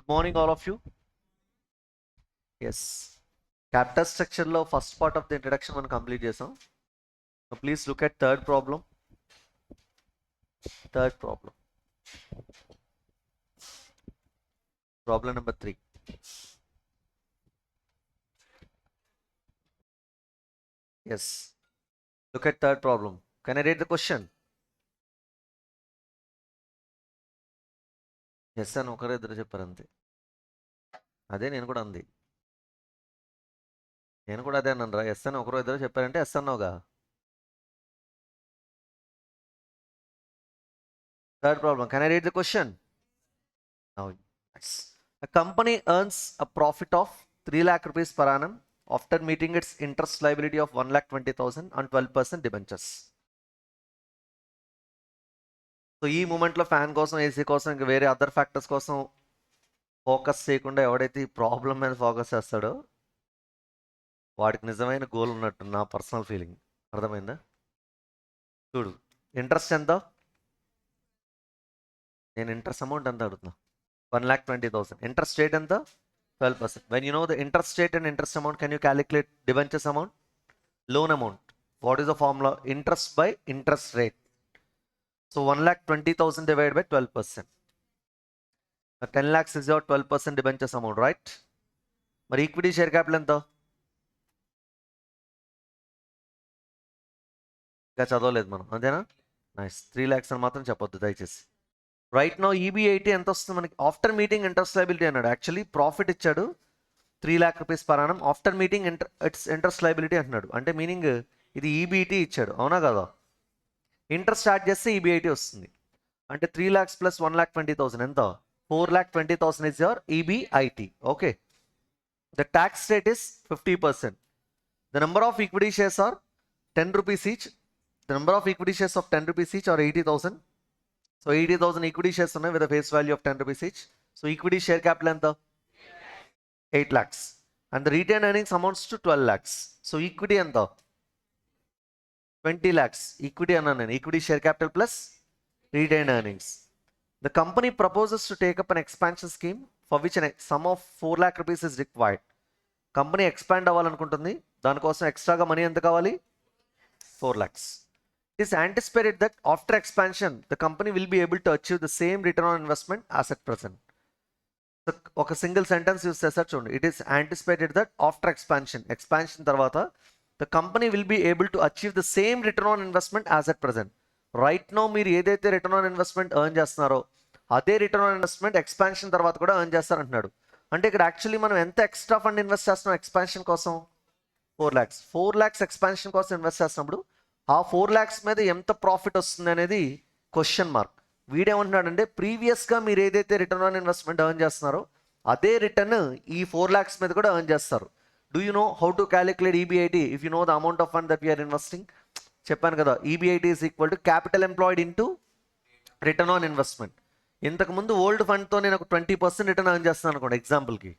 Good morning, all of you. Yes. Capital structure lo first part of the introduction మనం complete చేసాం. Now please look at third problem. Third problem. Problem number 3. Yes. Look at third problem. Can I read the question? Yes అని ఒకరే ఇద్దరు చెప్పారు అంతే. అదే నేను కూడా అంది. నేను కూడా అదే అన్నాను. ఎస్ అని ఒకరు ఇద్దరు చెప్పారంటే ఎస్ అన్నావుగా. Third problem. Can I read the question? Now, yes. A company earns a profit of 3 lakh rupees per annum after meeting its interest liability of 1,20,000 on 12% debentures. So ఈ మూమెంట్లో ఫ్యాన్ కోసం AC కోసం ఇంకా వేరే other factors కోసం focus చేయకుండా ఎవడైతే ఈ ప్రాబ్లం మీద ఫోకస్ చేస్తాడో వాడికి నిజమైన గోల్ ఉన్నట్టు నా పర్సనల్ ఫీలింగ్. అర్థమైందా? చూడు, ఇంట్రెస్ట్ ఎంత? నేను ఇంట్రెస్ట్ అమౌంట్ ఎంత అడుగుతున్నా? 1,20,000. ఇంట్రెస్ట్ రేట్ ఎంత? 12%. When you know the interest rate and interest amount, can you calculate debentures amount? Loan amount. What is the formula? Interest by interest rate. So 1,20,000 divided by 12%. 10 lakhs is your 12% debentures amount, right? మరి equity share capital ఎంత? ఇంకా చదవలేదు మనం, అంతేనా? Nice. 3 lakhs అని మాత్రం చెప్పొద్దు దయచేసి. రైట్ నో EB80 ఎంత వస్తుంది మనకి? ఆఫ్టర్ మీటింగ్ ఇంట్రెస్ట్ లైబిలిటీ అన్నాడు. యాక్చువల్లీ ప్రాఫిట్ ఇచ్చాడు 3 lakh rupees per annum. After meeting it's interest liability అంటున్నాడు. అంటే మీనింగ్ ఇది EBT ఇచ్చాడు, అవునా కదా? ఇంట్రెస్ట్ స్టార్ట్ చేస్తే EB80 వస్తుంది. అంటే 3 lakhs plus 1,20,000 ఎంత? 4,20,000 is your EBIT. Okay. The tax rate is 50%. The number of equity shares are 10 rupees each. The number of equity shares of 10 rupees each are 80,000. So 80,000 equity shares ఉన్నాయి with a face value of 10 rupees each. So equity share capital ఎంత? 8 lakhs. And the retained earnings amounts to 12 lakhs. So equity ఎంత? 20 lakhs. Equity అన్నాను నేను. Equity share capital plus retained earnings. The company proposes to take up an expansion scheme for which a sum of 4 lakh rupees is required. Company expand అవ్వాలనుకుంటుంది, దానికోసం ఎక్స్ట్రాగా money ఎంత కావాలి? 4 lakhs. It is anticipated that after expansion, the company will be able to achieve the same return on investment as at present. So, ఒక single sentence use చేస్తారు చూడండి. It is anticipated that after expansion తర్వాత the company will be able to achieve the same return on investment as at present. Right no మీరు ఏదైతే return on investment earn చేస్తున్నారో అదే return on investment expansion తర్వాత కూడా earn చేస్తారంటున్నాడు. అంటే ఇక్కడ actually మనం ఎంత ఎక్స్ట్రా ఫండ్ ఇన్వెస్ట్ చేస్తున్నాం ఎక్స్పాన్షన్ కోసం? 4 lakhs. 4 lakhs ఎక్స్పాన్షన్ కోసం ఇన్వెస్ట్ చేస్తున్నప్పుడు ఆ 4 lakhs మీద ఎంత ప్రాఫిట్ వస్తుంది అనేది క్వశ్చన్ మార్క్. వీడేమంటున్నాడంటే ప్రీవియస్గా మీరు ఏదైతే రిటర్న్ ఆన్ ఇన్వెస్ట్మెంట్ ఎర్న్ చేస్తున్నారో అదే రిటర్న్ ఈ 4 lakhs మీద కూడా ఎర్న్ చేస్తారు. Do you know how to calculate EB80 if you know the amount of fund that we are investing? చెప్పాను కదా, EB80 is equal to capital employed into return on investment. ఇంతకుముందు old ఫండ్తో నేను ఒక 20% రిటర్న్ ఎర్న్ చేస్తున్నాను అనుకోండి ఎగ్జాంపుల్కి.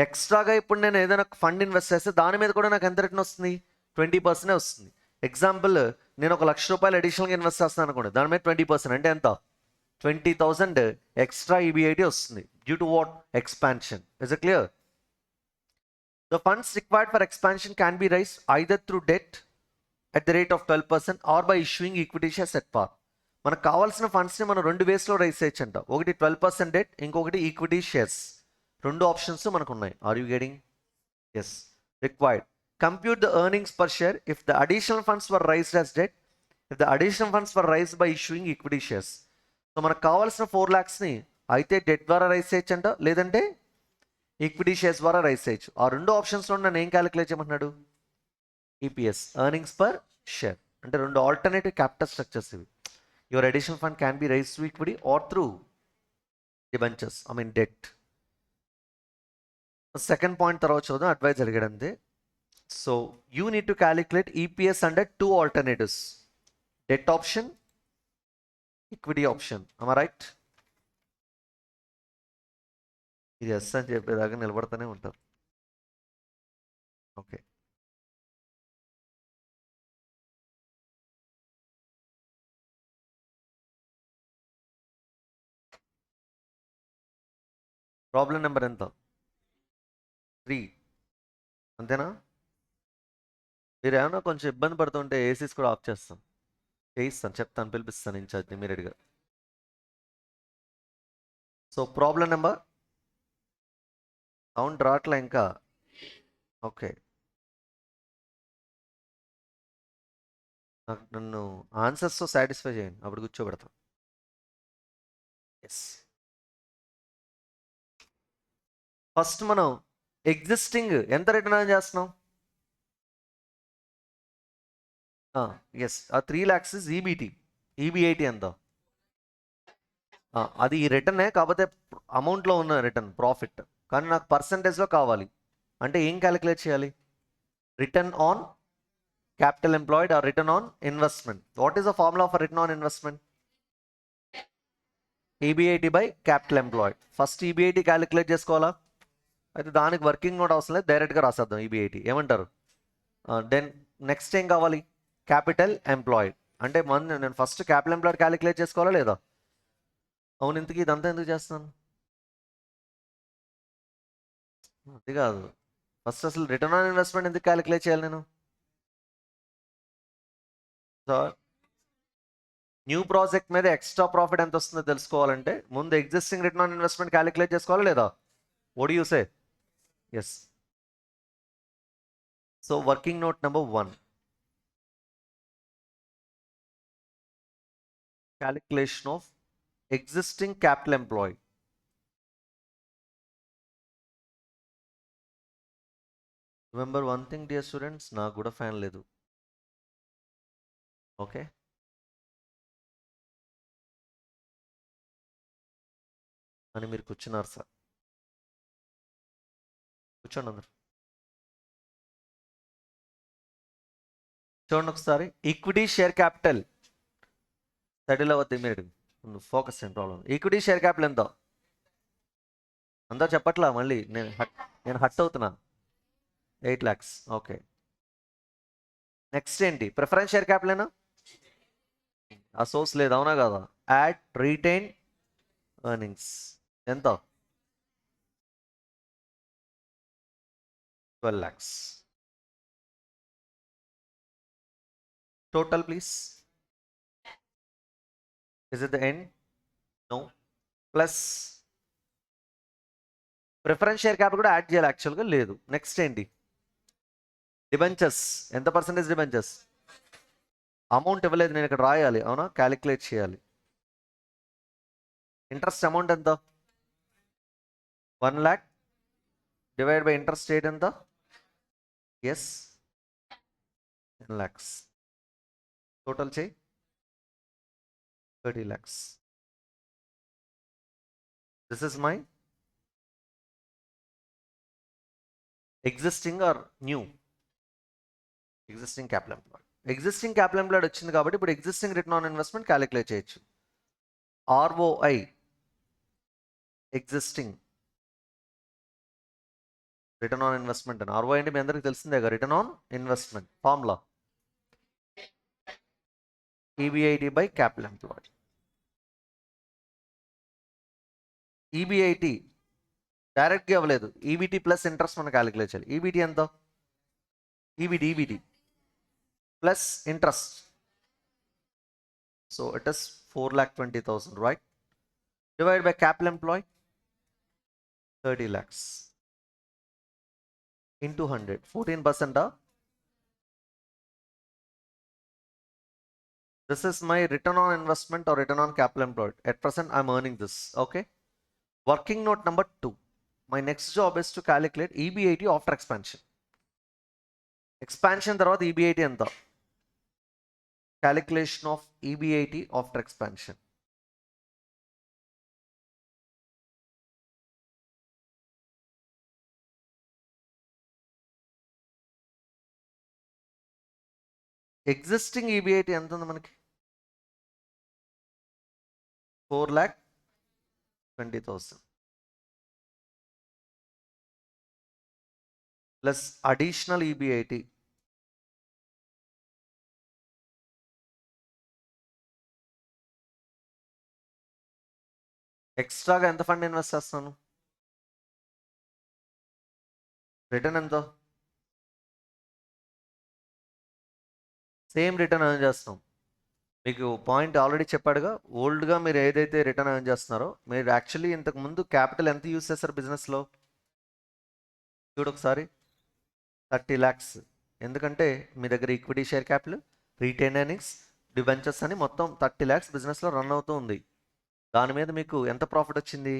ఎక్స్ట్రాగా ఇప్పుడు నేను ఏదైనా ఫండ్ ఇన్వెస్ట్ చేస్తే దాని మీద కూడా నాకు ఎంత రిటర్న్ వస్తుంది? 20% వస్తుంది. ఎగ్జాంపుల్, నేను ఒక ₹1,00,000 అడిషనల్గా ఇన్వెస్ట్ చేస్తాను అనుకోండి, దాని మీద 20% అంటే ఎంత? 20,000 ఎక్స్ట్రా EB80 వస్తుంది. Due to what? Expansion. Is it clear? The funds required for expansion can be raised either through debt at the rate of 12% or by issuing equity shares at par. మనకు కావాల్సిన ఫండ్స్ని మనం 2 వేస్లో rise చేయొచ్చు అంట. ఒకటి 12% debt, ఇంకొకటి equity shares. 2 options మనకు ఉన్నాయి. Are you getting? Yes. Required. Compute the earnings per share if the additional funds were raised as debt, if the additional funds were raised by issuing equity shares. So మనకు కావాల్సిన 4 lakhsని అయితే debt ద్వారా raise చేయొచ్చు అంట, లేదంటే equity shares ద్వారా raise చేయొచ్చు. ఆ 2 ఆప్షన్స్లో నన్ను ఏం క్యాలిక్యులేట్ చేయమంటున్నాడు? EPS, earnings per share. అంటే 2 ఆల్టర్నేటివ్ క్యాపిటల్ స్ట్రక్చర్స్ ఇవి. Your additional fund can be raise through equity or through debentures, I mean debt. Second point తర్వాత చూద్దాం, అడ్వైజ్ అడిగాడు అంతే. So you need to calculate EPS under 2 alternatives, debt option, equity option. am I రైట్? ఇది yes అని చెప్పేదాకా నిలబడుతూనే ఉంటారు. Okay. Problem number ఎంత? 3. అంతేనా? మీరు ఏమైనా కొంచెం ఇబ్బంది పడుతుంటే ఏసీస్ కూడా ఆఫ్ చేస్తాను, చేయిస్తాను, చెప్తాను, పిలిపిస్తాను ఇన్ఛార్జ్ ఇమీడియట్గా. సో ప్రాబ్లం నెంబర్, సౌండ్ రావట్లే ఇంకా. ఓకే, నన్ను ఆన్సర్స్తో సాటిస్ఫై చేయండి, అప్పుడు కూర్చోబెడతాం. ఎస్, ఫస్ట్ మనం ఎగ్జిస్టింగ్ ఎంత రిటర్న్ చేస్తున్నాం? ఎస్, ఆ 3 lakhs ఇస్ ఈబీటీ. ఈబీఐటీ ఎంత? అది ఈ రిటర్నే, కాకపోతే అమౌంట్లో ఉన్న రిటర్న్ ప్రాఫిట్, కానీ నాకు పర్సంటేజ్లో కావాలి. అంటే ఏం క్యాలిక్యులేట్ చేయాలి? Return on capital employed are return on investment. What is the formula for return on investment? EBIT by capital employed. First EBIT calculate చేసుకోవాలా? అయితే దానికి వర్కింగ్ నోట్ అవసరం లేదు, డైరెక్ట్గా రాసేద్దాం ఈబీఐటీ. ఏమంటారు? దెన్ నెక్స్ట్ ఏం కావాలి? Capital employed. అంటే నేను ఫస్ట్ క్యాపిటల్ ఎంప్లాయిడ్ క్యాలిక్యులేట్ చేసుకోవాలా లేదా? అవును, ఇంతకీ ఇదంతా ఎందుకు చేస్తున్నాను? అది కాదు, ఫస్ట్ అసలు రిటర్న్ ఆన్ ఇన్వెస్ట్మెంట్ ఎందుకు క్యాలిక్యులేట్ చేయాలి నేను? సో న్యూ ప్రాజెక్ట్ మీద ఎక్స్ట్రా ప్రాఫిట్ ఎంత వస్తుందో తెలుసుకోవాలంటే ముందు existing return on investment calculate చేసుకోవాలా లేదా? What do you say? Yes. So working note number 1, calculation of existing capital employed. Remember one thing, dear students, నాకు కూడా ఫ్యాన్ లేదు. ఓకే, అని మీరు కూర్చున్నారు సార్, కూర్చోండి అందరు. చూడండి ఒకసారి, ఈక్విటీ షేర్ క్యాపిటల్ స్టడీలో వద్ద ఇమీడియట్ ఫోకస్ చేయండి. ప్రాబ్లం, ఈక్విటీ షేర్ క్యాపిటల్ ఎంతో అందరూ చెప్పట్లా, మళ్ళీ నేను హట్ అవుతున్నా. 8 lakhs. ఓకే, నెక్స్ట్ ఏంటి? ప్రిఫరెన్స్ షేర్ క్యాపిటల్ ఏనా? ఆ సోర్స్ లేదు, అవునా కదా? యాడ్ రీటైన్ ఎర్నింగ్స్ ఎంత? 12 lakhs. Total please. Is it the end? No. Plus preference share capital కూడా యాడ్ చేయాలి, యాక్చువల్గా లేదు. నెక్స్ట్ ఏంటి? డిబెంచర్స్. ఎంత పర్సెంటేజ్ డిబెంచర్స్? అమౌంట్ ఇవ్వలేదు, నేను ఇక్కడ రాయాలి, అవునా? క్యాలిక్యులేట్ చేయాలి. ఇంట్రెస్ట్ అమౌంట్ ఎంత? 1 lakh divide by interest rate ఎంత? Yes, 10 lakhs. టోటల్ చేయి, 30 lakhs. This is my existing or new? Existing capital employed. Existing capital employed వచ్చింది కాబట్టి ఇప్పుడు existing return on investment calculate చేయొచ్చు. ROI existing return on investment అని. ROI అంటే మీ అందరికీ తెలిసిందే కదా, return on investment formula EBIT by capital employed. EBIT డైరెక్ట్గా ఇవ్వలేదు, ఈబీటీ ప్లస్ ఇంట్రెస్ట్ మనం క్యాలిక్యులేట్ చేయాలి. ఈబీటీ ఎంత? EBT plus interest. So it is 4,20,000, right? Divide by capital employ 30 lakhs into 100, 14%. This is my return on investment or return on capital employed. At present I'm earning this. Okay, working note number 2, my next job is to calculate EBIT after expansion. Expansion తర్వాత EBIT ఎంత? Calculation of EBIT after expansion. Existing EBIT ఎంత ఉంది మనకి? 4,20,000 plus additional EBIT ఎక్స్ట్రాగా ఎంత fund invest చేస్తాను? Return ఎంత? Same return earn చేస్తాం. మీకు పాయింట్ ఆల్రెడీ చెప్పాడుగా, ఓల్డ్గా మీరు ఏదైతే రిటర్న్ ఎర్న్ చేస్తున్నారో, మీరు యాక్చువల్లీ ఇంతకు ముందు క్యాపిటల్ ఎంత యూస్ చేస్తారు బిజినెస్లో? చూడొకసారి 30 lakhs. ఎందుకంటే మీ దగ్గర equity share capital, retain earnings, debentures అని మొత్తం 30 lakhs బిజినెస్లో రన్ అవుతూ ఉంది. దాని మీద మీకు ఎంత ప్రాఫిట్ వచ్చింది?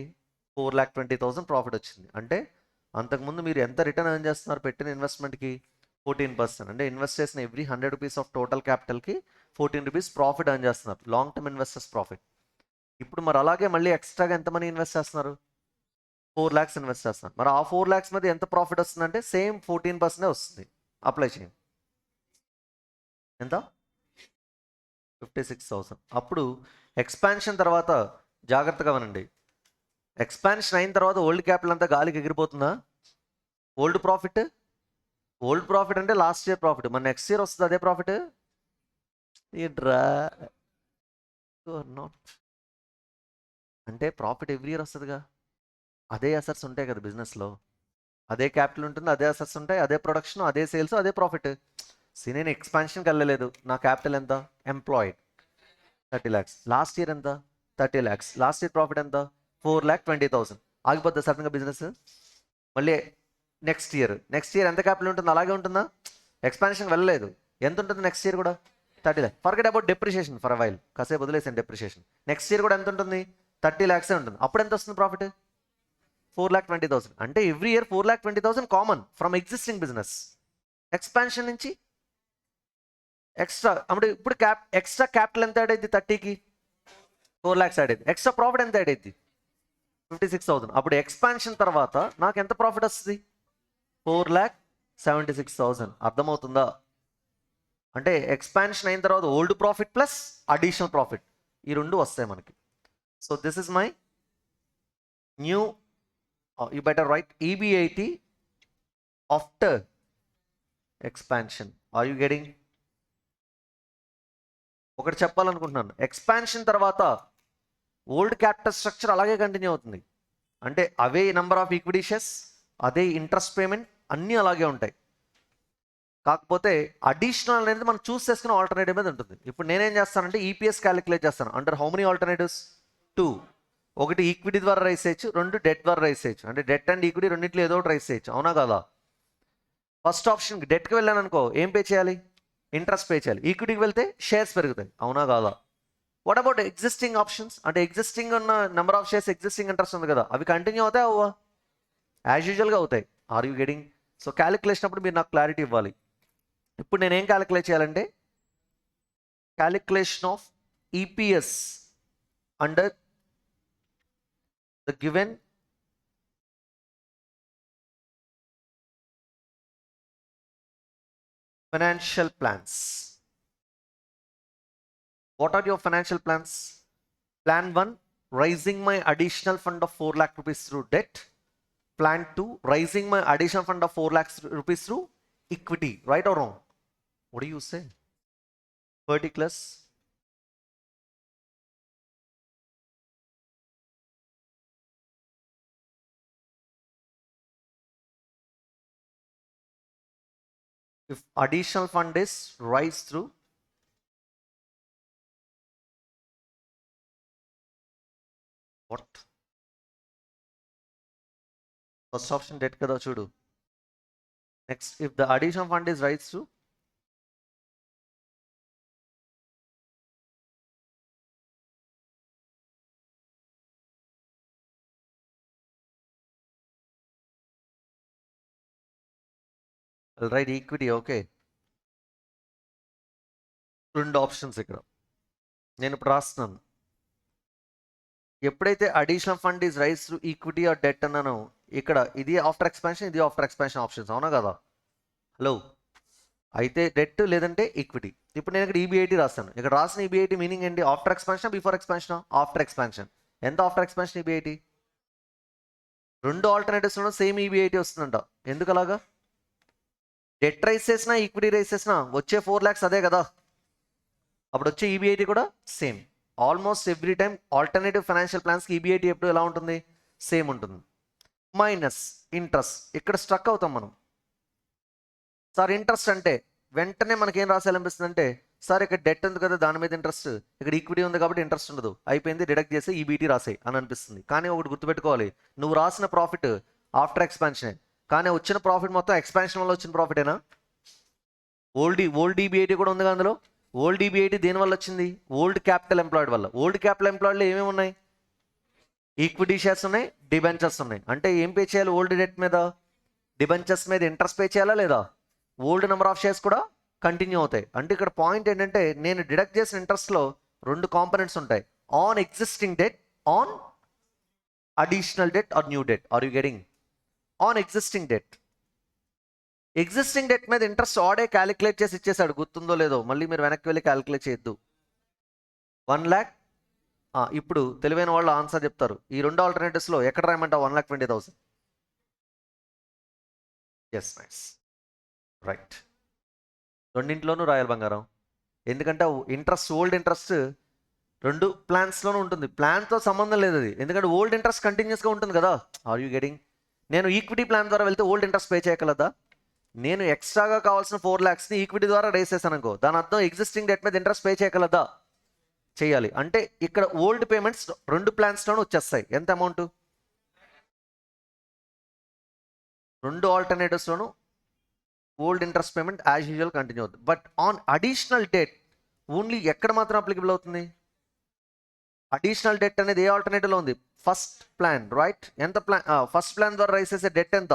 4,20,000 ప్రాఫిట్ వచ్చింది. అంటే అంతకుముందు మీరు ఎంత రిటర్న్ ఎర్న్ చేస్తున్నారు పెట్టిన ఇన్వెస్ట్మెంట్కి? 14%. అంటే ఇన్వెస్ట్ చేసిన ఎవ్రీ 100 rupees ఆఫ్ టోటల్ క్యాపిటల్కి 14 rupees ప్రాఫిట్ ఎర్న్ చేస్తున్నారు. Long term investors profit. ఇప్పుడు మరి అలాగే మళ్ళీ ఎక్స్ట్రాగా ఎంత మనీ ఇన్వెస్ట్ చేస్తున్నారు? 4 lakhs ఇన్వెస్ట్ చేస్తున్నారు. మరి ఆ 4 lakhs మీద ఎంత ప్రాఫిట్ వస్తుందంటే సేమ్ 14% వస్తుంది. అప్లై చేయండి. ఎంత? 56,000. అప్పుడు ఎక్స్పాన్షన్ తర్వాత జాగ్రత్తగా వినండి. ఎక్స్పాన్షన్ అయిన తర్వాత ఓల్డ్ క్యాపిటల్ అంతా గాలికి ఎగిరిపోతుందా? ఓల్డ్ ప్రాఫిట్ అంటే లాస్ట్ ఇయర్ ప్రాఫిట్. మన నెక్స్ట్ ఇయర్ వస్తుంది అదే ప్రాఫిట్? ఏంట్రా నాట్ అంటే ప్రాఫిట్ ఎవ్రీ ఇయర్ వస్తుందిగా. అదే అసెట్స్ ఉంటాయి కదా బిజినెస్లో, అదే క్యాపిటల్ ఉంటుంది, అదే అసెట్స్ ఉంటాయి, అదే ప్రొడక్షన్, అదే సేల్స్, అదే ప్రాఫిట్. నేను ఎక్స్పాన్షన్కి వెళ్ళలేదు. నా క్యాపిటల్ ఎంత? Employed 30 lakhs. లాస్ట్ ఇయర్ ఎంత? 30 lakhs. లాస్ట్ ఇయర్ ప్రాఫిట్ ఎంత? 4,20,000. ఆగిపోద్దా సడన్గా బిజినెస్? మళ్ళీ నెక్స్ట్ ఇయర్ ఎంత క్యాపిటల్ ఉంటుంది? అలాగే ఉంటుందా? ఎక్స్పాన్షన్కి వెళ్ళలేదు. ఎంత ఉంటుంది నెక్స్ట్ ఇయర్ కూడా? 30 lakhs. Forget about depreciation for while. కాసేపు వదిలేసాను డెప్రిషియేషన్. నెక్స్ట్ ఇయర్ కూడా ఎంత ఉంటుంది? 30 lakhs ఉంటుంది. అప్పుడు ఎంత వస్తుంది ప్రాఫిట్? 4,20,000. అంటే every year 4,20,000 common from existing business. Expansion నుంచి ఎక్స్ట్రా అంటే ఇప్పుడు ఎక్స్ట్రా క్యాపిటల్ ఎంత యాడ్ అయింది? 30కి 4 lakhs యాడ్ అయింది. ఎక్స్ట్రా ప్రాఫిట్ ఎంత యాడ్ అయింది? 56,000. అప్పుడు ఎక్స్పాన్షన్ తర్వాత నాకు ఎంత ప్రాఫిట్ వస్తుంది? 4,76,000. అర్థమవుతుందా? అంటే ఎక్స్పాన్షన్ అయిన తర్వాత old profit plus additional profit, ఈ రెండు వస్తాయి మనకి. So this is my new, you better write EBIT after expansion. Are you getting? ఒకటి చెప్పాలనుకుంటున్నాను, ఎక్స్పాన్షన్ తర్వాత ఓల్డ్ క్యాపిటల్ స్ట్రక్చర్ అలాగే కంటిన్యూ అవుతుంది. అంటే అవే నెంబర్ ఆఫ్ ఈక్విటీ షేర్స్, అదే ఇంట్రెస్ట్ పేమెంట్, అన్నీ అలాగే ఉంటాయి. కాకపోతే అడిషనల్ అనేది మనం చూస్ చేసుకున్న ఆల్టర్నేటివ్ మీద ఉంటుంది. ఇప్పుడు నేనేం చేస్తానంటే EPS క్యాలిక్యులేట్ చేస్తాను. Under how many alternatives? 2. ఒకటి ఈక్విటీ ద్వారా రైస్ చేయొచ్చు, 2 డెట్ ద్వారా రైస్ చేయొచ్చు. అంటే డెట్ అండ్ ఈక్విటీ రెండింటిలో ఏదో ఒకటి రైస్ చేయొచ్చు. అవునా కదా? ఫస్ట్ ఆప్షన్ డెట్కి వెళ్ళాను అనుకో, ఏం పే చేయాలి? ఇంట్రెస్ట్ పే చేయాలి. ఈక్విటీకి వెళ్తే షేర్స్ పెరుగుతాయి. అవునా కాదా? What about existing options? అంటే ఎగ్జిస్టింగ్ ఉన్న number of shares, existing interest ఉంది కదా, అవి కంటిన్యూ అవుతాయి అవ్వా? యాజ్ యూజువల్గా అవుతాయి. Are you getting? So calculation అప్పుడు మీరు నాకు క్లారిటీ ఇవ్వాలి. ఇప్పుడు నేనేం క్యాలిక్యులేట్ చేయాలంటే calculation of EPS under the given financial plans. What are your financial plans? Plan 1, raising my additional fund of 4 lakh rupees through debt. Plan 2, raising my additional fund of 4 lakhs rupees through equity. Right or wrong? What do you say? Particulars. If additional fund is raised through what? First option debt kada chudu. Next, if the additional fund is raised through I'll write equity. Okay. రెండు options ఇక్కడ నేను ఇప్పుడు రాస్తున్నాను. ఎప్పుడైతే additional fund is raise through equity or debt అన్నాను, ఇక్కడ ఇది after expansion, ఇది ఆఫ్టర్ ఎక్స్పాన్షన్ ఆప్షన్స్. అవునా కదా? హలో, అయితే డెట్ లేదంటే ఈక్విటీ. ఇప్పుడు నేను ఇక్కడ EBIT రాస్తాను. ఇక్కడ రాసిన EBIT మీనింగ్ ఏంటి? After expansion, before expansion? After expansion. ఎంత ఆఫ్టర్ ఎక్స్పాన్షన్ EBIT? రెండు ఆల్టర్నేటివ్స్లో సేమ్ EBIT వస్తుందంట. ఎందుకు అలాగా? డెట్ రైస్ చేసినా ఈక్విటీ రైస్ చేసినా వచ్చే 4 lakhs అదే కదా, అప్పుడు వచ్చే EBIT కూడా same. Almost every time alternative financial ప్లాన్స్కి EBIT ఎప్పుడు ఎలా ఉంటుంది? సేమ్ ఉంటుంది. Minus interest. ఇక్కడ స్ట్రక్ అవుతాం మనం. సార్ ఇంట్రెస్ట్ అంటే వెంటనే మనకేం రాసేయాలనిపిస్తుంది అంటే సార్ ఇక్కడ డెట్ ఉంది కదా దాని మీద ఇంట్రెస్ట్, ఇక్కడ ఈక్విటీ ఉంది కాబట్టి ఇంట్రెస్ట్ ఉండదు, అయిపోయింది డిడక్ట్ చేసి ఈబీటీ రాసాయి అని అనిపిస్తుంది. కానీ ఒకటి గుర్తుపెట్టుకోవాలి, నువ్వు రాసిన ప్రాఫిట్ ఆఫ్టర్ ఎక్స్పాన్షనే, కానీ వచ్చిన ప్రాఫిట్ మొత్తం ఎక్స్పాన్షన్ వల్ల వచ్చిన ప్రాఫిటేనా? ఓల్డ్ డీబీఐటీ కూడా ఉంది కదా అందులో. ఓల్డ్ డీబీఐటీ దేని వల్ల వచ్చింది? ఓల్డ్ క్యాపిటల్ ఎంప్లాయిడ్ వల్ల. ఓల్డ్ క్యాపిటల్ ఎంప్లాయిడ్లో ఏమేమి ఉన్నాయి? ఈక్విటీ షేర్స్ ఉన్నాయి, డిబెంచర్స్ ఉన్నాయి. అంటే ఏం పే చేయాలి? ఓల్డ్ డెట్ మీద, డిబెంచర్స్ మీద ఇంట్రెస్ట్ పే చేయాలా లేదా? ఓల్డ్ నెంబర్ ఆఫ్ షేర్స్ కూడా కంటిన్యూ అవుతాయి. అంటే ఇక్కడ పాయింట్ ఏంటంటే నేను డిడక్ట్ చేసిన ఇంట్రెస్ట్లో 2 కాంపోనెంట్స్ ఉంటాయి, on existing debt, on additional debt or new debt. Are you getting? On existing debt, existing debt మీద ఇంట్రెస్ట్ ఆడే క్యాలిక్యులేట్ చేసి ఇచ్చేసాడు, గుర్తుందో లేదో, మళ్ళీ మీరు వెనక్కి వెళ్ళి క్యాలిక్యులేట్ చేయొద్దు. 1 lakh. ఇప్పుడు తెలివైన వాళ్ళు ఆన్సర్ చెప్తారు. ఈ 2 ఆల్టర్నేటివ్స్లో ఎక్కడ రాయమంటావు 1,20,000? Yes, nice, right. రెండింటిలోనూ రాయాలి బంగారం, ఎందుకంటే ఇంట్రెస్ట్, ఓల్డ్ ఇంట్రెస్ట్ 2 ప్లాన్స్లోనూ ఉంటుంది. ప్లాన్తో సంబంధం లేదు అది, ఎందుకంటే ఓల్డ్ ఇంట్రెస్ట్ కంటిన్యూస్గా ఉంటుంది కదా. Are you getting? నేను ఈక్విటీ ప్లాన్ ద్వారా వెళ్తే ఓల్డ్ ఇంట్రెస్ట్ పే చేయగలదా? నేను ఎక్స్ట్రాగా కావాల్సిన 4 lakhsని ఈక్విటీ ద్వారా రేస్ చేశాను అనుకో, దాని అర్థం ఎగ్జిస్టింగ్ డెట్ మీద ఇంట్రెస్ట్ పే చేయగలదా? చేయాలి. అంటే ఇక్కడ ఓల్డ్ పేమెంట్స్ 2 ప్లాన్స్లోనూ వచ్చేస్తాయి. ఎంత అమౌంట్? 2 ఆల్టర్నేటివ్స్లోనూ old interest payment as usual continue అవుతుంది. But on additional debt only ఎక్కడ మాత్రం అప్లికబుల్ అవుతుంది? అడిషనల్ డెట్ అనేది ఏ ఆల్టర్నేటివ్లో ఉంది? First plan, right? ఎంత ప్లాన్? ఫస్ట్ ప్లాన్ ద్వారా రైస్ చేసే డెట్ ఎంత?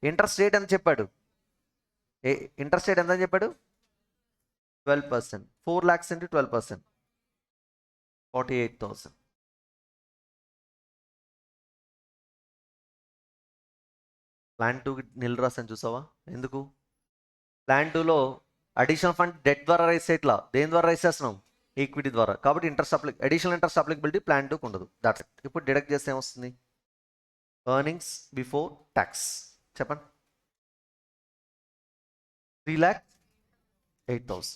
ఇంట్రెస్ట్ రేట్ ఎంత చెప్పాడు? ఇంట్రెస్ట్ రేట్ ఎంత అని చెప్పాడు? 12%. 4 lakhs into 12%, 48,000. ప్లాన్ 2కి నిల్ రాసాను చూసావా? ఎందుకు? ప్లాన్ 2లో అడిషనల్ ఫండ్ డెట్ ద్వారా రైస్ చేయట్లా, దేని ద్వారా రైస్ చేస్తున్నాం? ఈక్విటీ ద్వారా. కాబట్టి interest additional interest applicability plan 2కి ఉండదు. That's it. ఇప్పుడు డిడక్ట్ చేస్తే ఏమొస్తుంది? ఎర్నింగ్స్ బిఫోర్ ట్యాక్స్ చెప్పండి. 3,08,000.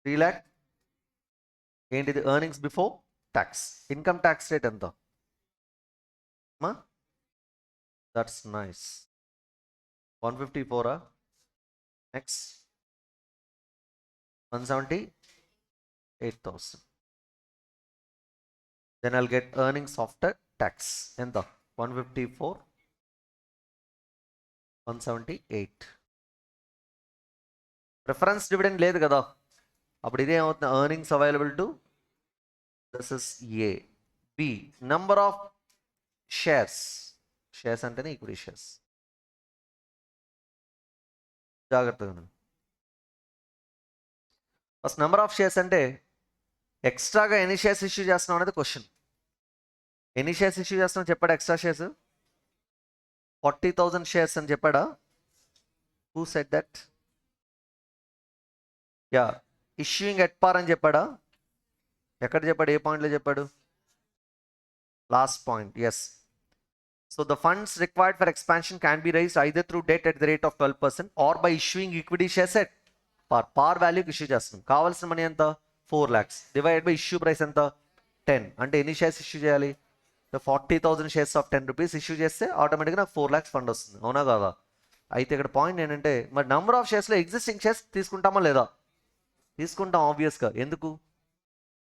3 lakh ఏంటిది? Earnings before tax. Income tax rate ఎంత? That's nice, 154. Next 178,000. then I'll get earnings after tax. ఎంత? 154, 178. ప్రిఫరెన్స్ డివిడెండ్ లేదు కదా, అప్పుడు ఇదే ఏమవుతుంది? Earnings available to, this is A. B, number of shares. Shares అంటేనే ఈక్విటీ షేర్స్. జాగ్రత్తగా ఫస్ట్ నెంబర్ ఆఫ్ షేర్స్ అంటే ఎక్స్ట్రాగా ఎన్ని షేర్స్ ఇష్యూ చేస్తున్నాం అనేది క్వశ్చన్. ఎన్ని షేర్స్ ఇష్యూ చేస్తున్నాం చెప్పాడా? ఎక్స్ట్రా షేర్స్ 40,000 షేర్స్ అని చెప్పాడా? Who said that? Yeah, issuing at par అని చెప్పాడా? ఎక్కడ చెప్పాడు? ఏ పాయింట్లో చెప్పాడు? Last point. Yes. So the funds required for expansion can be raised either through debt at the rate of 12% or by issuing equity shares at par. Par వాల్యూకి issue చేస్తున్నాం. కావాల్సిన money ఎంత? 4 lakhs divide by issue price ఎంత? 10. అంటే ఎన్ని shares issue చేయాలి? 40,000 shares of 10 rupees issue చేస్తే ఆటోమేటిక్గా నాకు 4 lakhs ఫండ్ వస్తుంది, అవునా కాదా? అయితే ఇక్కడ పాయింట్ ఏంటంటే మరి నెంబర్ ఆఫ్ షేర్స్లో ఎగ్జిస్టింగ్ షేర్స్ తీసుకుంటామా లేదా? తీసుకుంటాం ఆబ్వియస్గా. ఎందుకు?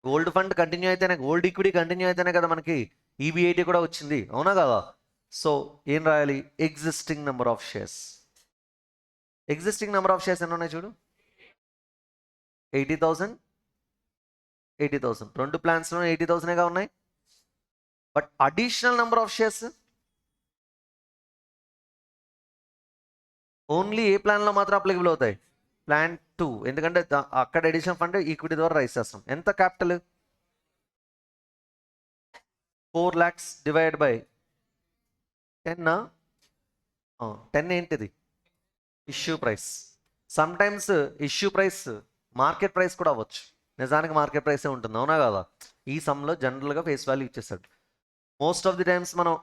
గోల్డ్ ఫండ్ కంటిన్యూ అయితేనే, గోల్డ్ ఈక్విటీ కంటిన్యూ అయితేనే కదా మనకి ఈబీఐటీ కూడా వచ్చింది, అవునా కదా? సో ఏం రాయాలి? Existing number of shares. Existing number of shares ఎన్ని ఉన్నాయి చూడు? 80,000, 80,000. 2 ప్లాన్స్లో 80,000గా ఉన్నాయి. But additional number of shares only ఏ ప్లాన్లో మాత్రం అప్లికబుల్ అవుతాయి? ప్లాన్ 2. ఎందుకంటే అక్కడ అడిషనల్ ఫండ్ ఈక్విటీ ద్వారా రైస్ చేస్తాం. ఎంత క్యాపిటల్? 4 lakhs divide by 10. 10 ఏంటిది? Issue price. Sometimes issue price market price కూడా అవ్వచ్చు, నిజానికి మార్కెట్ ప్రైసే ఉంటుంది, అవునా కదా? ఈ సమ్లో జనరల్గా ఫేస్ వాల్యూ ఇచ్చేస్తాడు. మోస్ట్ ఆఫ్ ది టైమ్స్ మనం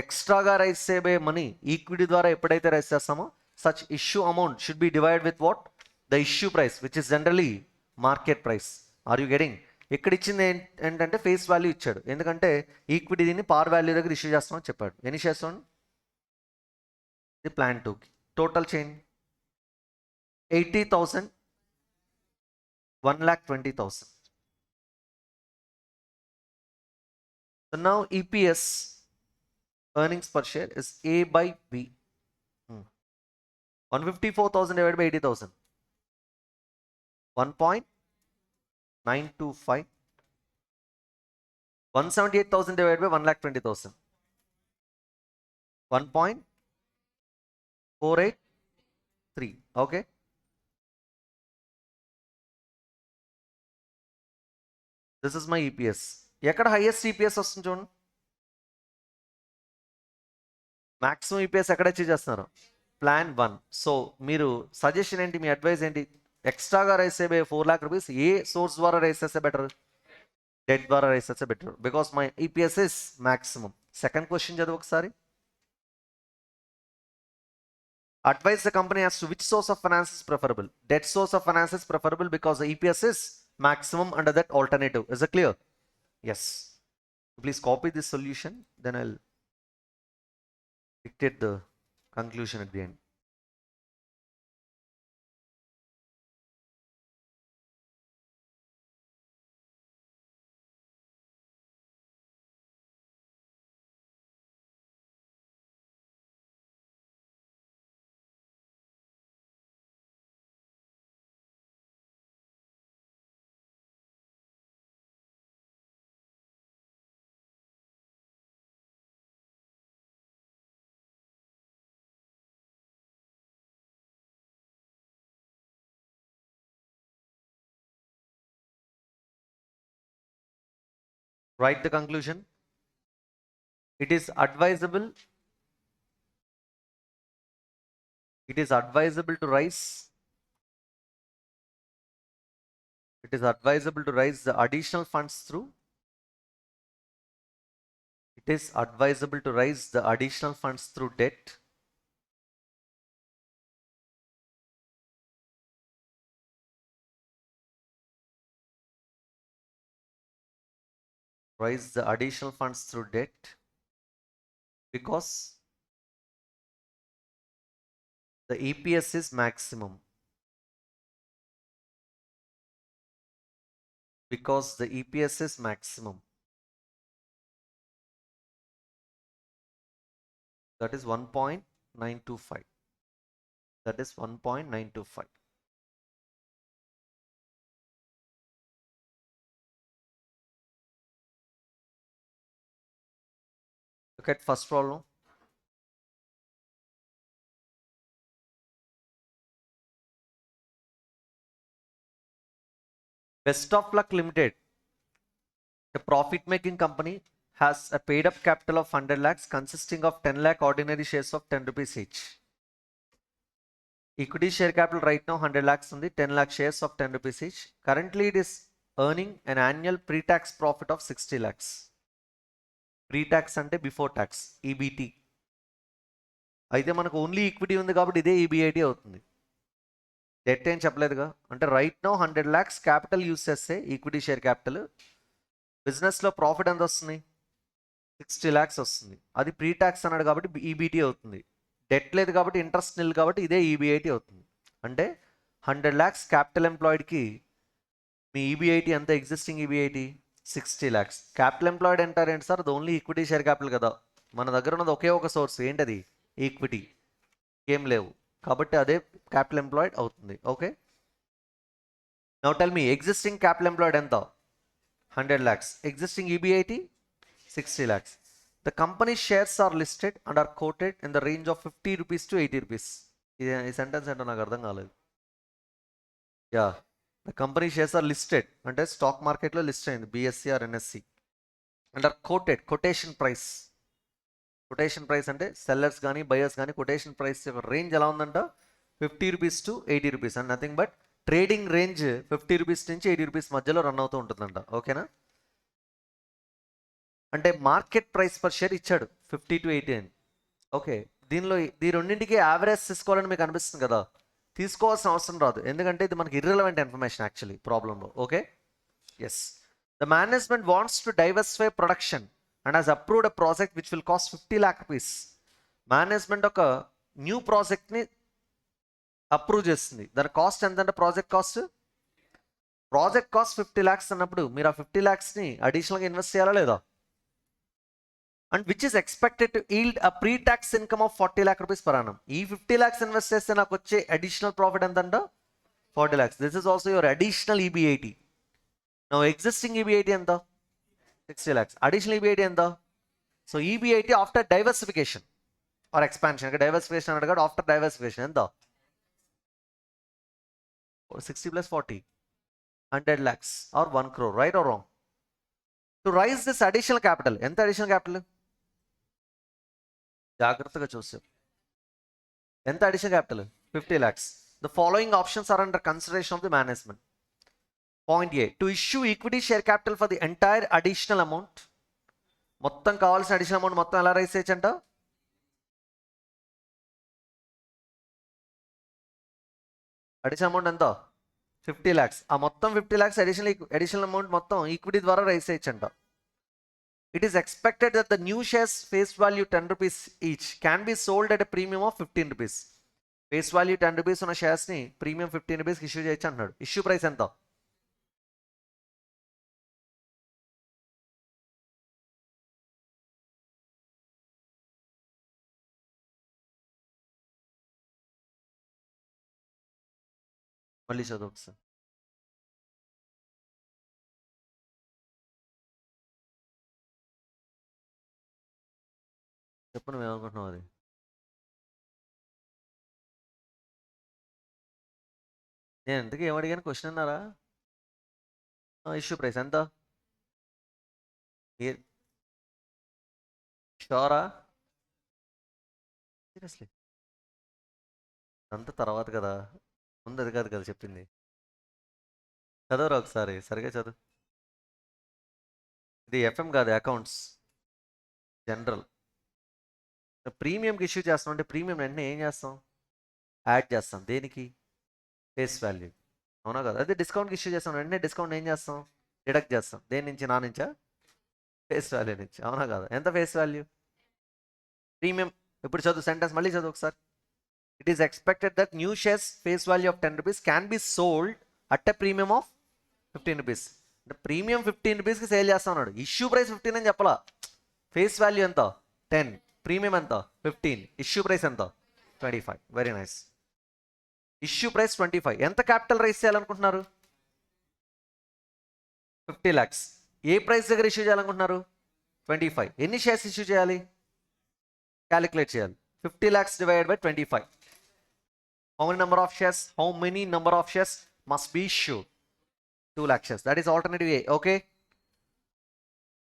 ఎక్స్ట్రాగా రైస్ చేయబోయే మనీ ఈక్విటీ ద్వారా ఎప్పుడైతే రైస్ చేస్తామో such issue amount should be divide with what? The issue price which is generally market price. Are you getting? ఇక్కడ ఇచ్చింది ఏంటంటే ఫేస్ వాల్యూ ఇచ్చాడు, ఎందుకంటే ఈక్విటీ దీన్ని పార్ వాల్యూ దగ్గర ఇష్యూ చేస్తామని చెప్పాడు. ఎన్ని షేర్స్? ఇది ప్లాన్ 2కి. టోటల్ చేయండి. 80,000, 1,20,000. So now EPS, earnings per share, is A by B. 154,000 divided by 80,000. 1.925. 178,000 divided by 1,20,000. 1.483. Okay. This is my EPS. ఎక్కడ హైయెస్ట్ ఈపీఎస్ వస్తుంది చూడండి. మాక్సిమం ఈపీఎస్ ఎక్కడ అచీవ్ చేస్తున్నారు? ప్లాన్ 1. సో మీరు సజెషన్ ఏంటి, మీ అడ్వైస్ ఏంటి? ఎక్స్ట్రాగా రైస్ అయ్యే 4 lakh rupees ఏ సోర్స్ ద్వారా రైస్ చేస్తే బెటర్? డెట్ ద్వారా రైస్ చేస్తే better, because my EPS is maximum. Second question చదువు ఒకసారి. Advise the company as to which source of finance is preferable. Debt source of finance is preferable because the EPS is maximum under that alternative. Is it clear? Yes. Please copy this solution, then I'll dictate the conclusion at the end. Write the conclusion. It is advisable to rise. It is advisable to raise the additional funds through. It is advisable to raise the additional funds through debt. Raise the additional funds through debt because the EPS is maximum. Because the EPS is maximum. That is 1.925. That is 1.925. Look at first problem. Best of Luck Limited, a profit-making company, has a paid-up capital of 100 lakhs consisting of 10 lakh ordinary shares of 10 rupees each. Equity share capital right now 100 lakhs ఉంది, 10 lakh shares of 10 rupees each. Currently it is earning an annual pre-tax profit of 60 lakhs. Pre-tax అంటే before tax, EBT. అయితే మనకు only equity ఉంది కాబట్టి ఇదే EBIT అవుతుంది. Debt ఏం చెప్పలేదుగా. అంటే right no 100 lakhs capital use చేస్తే ఈక్విటీ షేర్ క్యాపిటల్, బిజినెస్లో ప్రాఫిట్ ఎంత వస్తుంది? 60 lakhs వస్తుంది. అది ప్రీ ట్యాక్స్ అన్నాడు కాబట్టి ఈబీటీ అవుతుంది. డెట్ లేదు కాబట్టి ఇంట్రెస్ట్ నిల్ కాబట్టి ఇదే ఈబీఐటీ అవుతుంది. అంటే 100 lakhs క్యాపిటల్ ఎంప్లాయిడ్కి మీ ఈబీఐటీ ఎంత? Existing EBIT 60 lakhs. Capital employed అంటారు ఏంటి సార్? అది ఓన్లీ ఈక్విటీ షేర్ క్యాపిటల్ కదా. మన దగ్గర ఉన్నది ఒకే ఒక సోర్స్, ఏంటది? ఈక్విటీ. ఏం లేవు కాబట్టి అదే క్యాపిటల్ ఎంప్లాయిడ్ అవుతుంది. Okay, now tell me existing capital employed ఎంత? 100 lakhs. Existing EBIT 60 lakhs. The company shares are listed and are quoted in the range of 50 rupees to 80 rupees. ఈ సెంటెన్స్ ఏంటో నాకు అర్థం కాలేదు. Yeah, the company shares are listed అంటే stock మార్కెట్లో list అయింది, BSC or NSC. And are quoted, quotation price. Quotation price అంటే sellers కానీ బయర్స్ కానీ కొటేషన్ ప్రైస్ యొక్క రేంజ్ ఎలా ఉందంట? 50 rupees to 80 rupees. And nothing but trading range 50 rupees నుంచి 80 rupees మధ్యలో రన్ అవుతూ ఉంటుందంట. ఓకేనా? అంటే మార్కెట్ ప్రైస్ పర్ షేర్ ఇచ్చాడు 50 to 80 అని. ఓకే, దీనిలో ఈ రెండింటికి యావరేజ్ తీసుకోవాలని మీకు అనిపిస్తుంది కదా. తీసుకోవాల్సిన అవసరం రాదు, ఎందుకంటే ఇది మనకి ఇర్రెలవెంట్ ఇన్ఫర్మేషన్ యాక్చువల్లీ ప్రాబ్లంలో. Okay, yes. The management wants to diversify production and has approved a project which will cost 50 lakh rupees. Management ఒక న్యూ ప్రాజెక్ట్ని అప్రూవ్ చేస్తుంది. దాని కాస్ట్ ఎంత అంటే ప్రాజెక్ట్ కాస్ట్ 50 lakhs అన్నప్పుడు మీరు ఆ 50 lakhsని అడిషనల్గా ఇన్వెస్ట్ చేయాలా లేదా? And which is expected to yield a pre tax income of 40 lakh rupees per annum. ఈ 50 lakhs ఇన్వెస్ట్ చేస్తే నాకు వచ్చే అడిషనల్ ప్రాఫిట్ ఎంత అంట 40 lakhs. This is also your additional EBIT. No existing EBIT ఎంత 60 lakhs. అడిషనల్ EBIT ఎంత? So EBIT after diversification or expansion. ఇక్కడ diversification అన్నాడు కాబట్టి ఆఫ్టర్ డైవర్సిఫికేషన్ ఎంత 60 plus 40 100 lakhs or 1 crore, right or wrong? To raise this additional capital, ఎంత additional capital జాగ్రత్తగా చూసాం. ఎంత additional capital 50 lakhs. The following options are under consideration of the management. Point A, to issue equity share capital for the entire additional amount. మొత్తం కావాల్సిన additional amount మొత్తం ఎలా rise చేయొచ్చు అంట? అడిషనల్ అమౌంట్ ఎంత 50 lakhs. ఆ మొత్తం 50 lakhs అడిషనల్ అమౌంట్ మొత్తం ఈక్విటీ ద్వారా రైజ్ చేయొచ్చు అంట. It is expected that the new shares face value 10 rupees each can be sold at a premium of 15 rupees. Face value 10 rupees ఉన్న షేర్స్ని ప్రీమియం 15 rupees ఇష్యూ చేయొచ్చు అంటున్నాడు. Issue price ఎంత? మళ్ళీ చదువు ఒకసారి. చెప్పు నువ్వు ఏమనుకుంటున్నావు అది. నేను ఇంతకీ ఏమడిగాను క్వశ్చన్ అన్నారా? ఇష్యూ ప్రైస్ ఎంత? షోరా సీరియస్లీ అంత తర్వాత కదా, ముందు అది కాదు కదా చెప్పింది. చదవరా ఒకసారి సరిగా చదువు. ఇది FM కాదు, అకౌంట్స్ జనరల్. ప్రీమియంకి ఇష్యూ చేస్తాం అంటే ప్రీమియం వెంటనే ఏం చేస్తాం? యాడ్ చేస్తాం. దేనికి? Face value. అవునా కదా? అదే డిస్కౌంట్కి ఇష్యూ చేస్తాం వెంటనే డిస్కౌంట్ ఏం చేస్తాం? డిడక్ట్ చేస్తాం. దేని నుంచి? నా నుంచా? ఫేస్ వాల్యూ నుంచి. అవునా కదా? ఎంత ఫేస్ వాల్యూ? ప్రీమియం. ఇప్పుడు చదువు సెంటెన్స్ మళ్ళీ చదువు ఒకసారి. It is expected that new shares face value of 10 rupees can be sold at a premium of 15 rupees. అంటే ప్రీమియం 15 rupeesకి సేల్ చేస్తా ఉన్నాడు. ఇష్యూ ప్రైస్ 15 అని చెప్పాలా. ఫేస్ వాల్యూ ఎంత? 10. ప్రీమియం ఎంత? 15. ఇష్యూ ప్రైస్ ఎంత? 25. Very nice. Issue price 25. ఎంత capital rise చేయాలనుకుంటున్నారు? 50 lakhs. ఏ ప్రైస్ దగ్గర ఇష్యూ చేయాలనుకుంటున్నారు? 25. ఎన్ని షేర్స్ ఇష్యూ చేయాలి? క్యాలిక్యులేట్ చేయాలి. 50 lakhs divided by 25. How many number of shares? How many number of shares must be issued? 2 lakh shares. That is alternative A. Okay.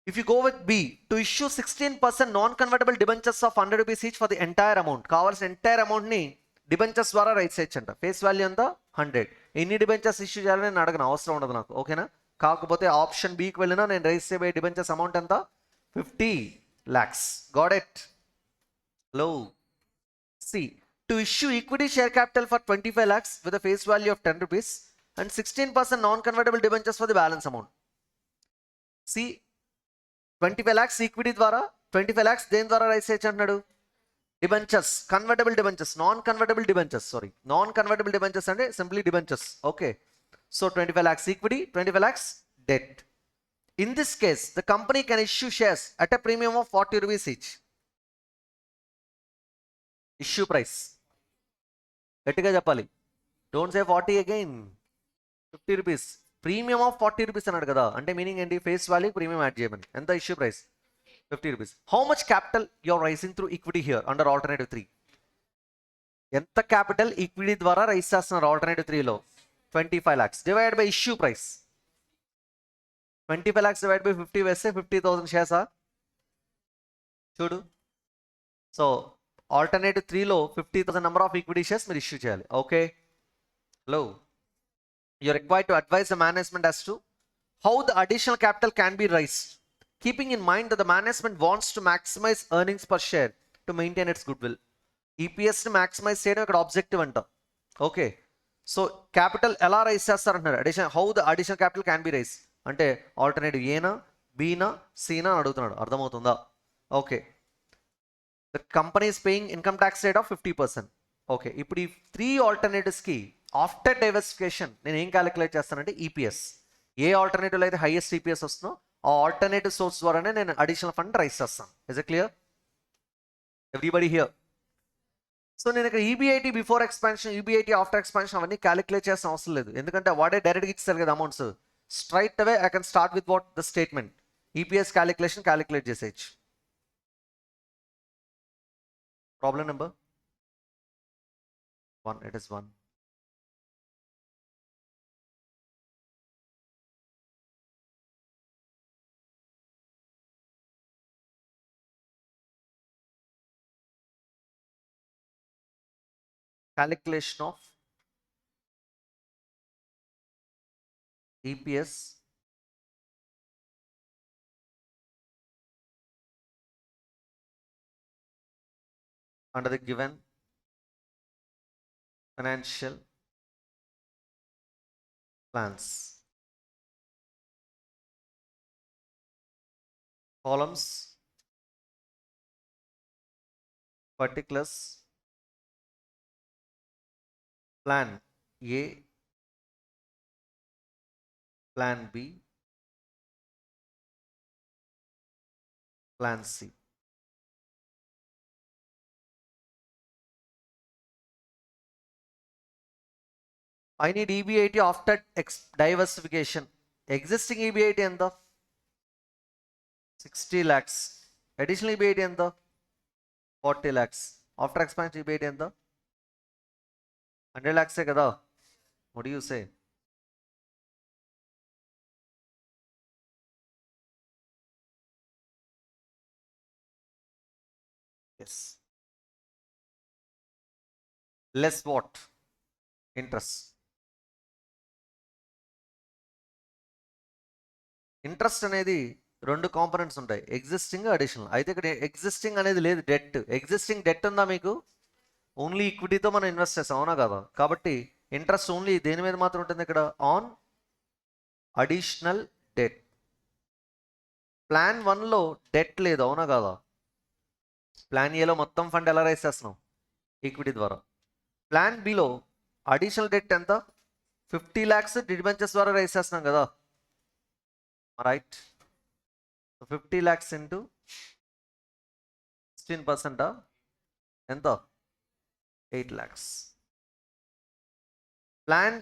If you go with B, to issue 16% non-convertible debentures of 100 rupees each for the entire amount. కావాల్సిన entire అమౌంట్ని debentures ద్వారా right చేయొచ్చు అంట. Face value ఎంత? 100. ఎన్ని debentures issue చేయాలని నేను అడగను, అవసరం ఉండదు నాకు. ఓకేనా? కాకపోతే ఆప్షన్ బికి వెళ్ళినా నేను రైజ్ చేయబోయే డిబెంచర్స్ అమౌంట్ ఎంత? 50 lakhs. Got it? Hello. C, to issue equity share capital for 25 lakhs with a face value of 10 rupees and 16% non-convertible debentures for the balance amount. C, 25 lakhs equity ద్వారా 25 lakhs దేని ద్వారా raise చేయొచ్చు అంటున్నాడు? Debentures, convertible debentures, non convertible debentures అంటే simply debentures. Okay. So 25 lakhs equity, 25 lakhs debt. In this case, the company can issue shares at a premium of 40 rupees each. Issue price గట్టిగా చెప్పాలి. Don't say 40 again. 50 rupees. Premium of 40 rupees అన్నాడు కదా, అంటే meaning ఏంటి? Face value premium add చేయమని. ఎంత issue price? 50 rupees. How much capital you are raising through equity here under alternative 3? ఎంత capital equity ద్వారా రైజ్ చేస్తున్నారు ఆల్టర్నేటివ్ 3లో? 25 lakhs divide by issue price. 25 lakhs divide by 50 వేస్తే 50,000 షేర్సా? చూడు. సో ఆల్టర్నేటివ్ 3లో 50,000 నెంబర్ ఆఫ్ ఈక్విటీ షేర్స్ మీరు issue చేయాలి. Okay. Hello. You're required to advise the management as to how the additional capital can be raised, keeping in mind that the management wants to maximize earnings per share to maintain its goodwill. EPS ని maximize చేయడం ఇక్కడ objective అంట. Okay. So capital ఎలా raise చేస్తారంటున్నారు? How the additional capital can be raise అంటే alternative ఏనా, బీనా, సీనా అని అడుగుతున్నాడు. అర్థమవుతుందా? Okay. The company is paying income tax rate of 50%. Okay, ఇప్పుడు ఈ 3 ఆల్టర్నేటివ్స్కి ఆఫ్టర్ డైవర్సిఫికేషన్ నేను ఏం క్యాలిక్యులేట్ చేస్తానంటే ఈపీఎస్. ఏ ఆల్టర్నేటివ్లో అయితే హైయెస్ట్ ఈపీఎస్ వస్తుందో ఆ ఆల్టర్నేటివ్ సోర్స్ ద్వారానే నేను అడిషనల్ ఫండ్ రైస్ చేస్తాను. Is it clear everybody here? So నేను ఇక్కడ EBIT before expansion, EBIT after expansion అవన్నీ క్యాలిక్యులేట్ చేసిన అవసరం లేదు, ఎందుకంటే వాడే డైరెక్ట్గా ఇస్తారు కదా అమౌంట్స్. స్ట్రైట్ అవే I can start with what the statement, EPS calculate చేసేయచ్చు. Problem number 1, it is 1. Calculation of EPS under the given financial plans. Columns, particulars, plan A, plan B, plan C. I need EBIT after diversification. Existing EBIT ఎంత? 60 lakhs. Additional EBIT ఎంత? 40 lakhs. After expansion EBIT ఎంత? 100 lakhs కదా? What do you say? Yes. Less what? Interest. Interest అనేది 2 components ఉంటాయి, existing, additional. అయితే ఇక్కడ existing అనేది లేదు, డెట్. ఎగ్జిస్టింగ్ డెట్ ఉందా మీకు? ఓన్లీ ఈక్విటీతో మనం ఇన్వెస్ట్ చేస్తాం, అవునా కదా? కాబట్టి ఇంట్రెస్ట్ ఓన్లీ దేని మీద మాత్రం ఉంటుంది ఇక్కడ? On additional debt. ప్లాన్ 1లో డెట్ లేదు, అవునా కదా? ప్లాన్ ఏలో మొత్తం ఫండ్ ఎలా రైస్ చేస్తున్నాం? ఈక్విటీ ద్వారా. ప్లాన్ బిలో అడిషనల్ డెట్ ఎంత? 50 lakhs డిబెంచర్స్ ద్వారా రైస్ చేస్తున్నాం కదా, రైట్? 50 lakhs ఇంటూ 16% ఎంత? 8 lakhs. ప్లాన్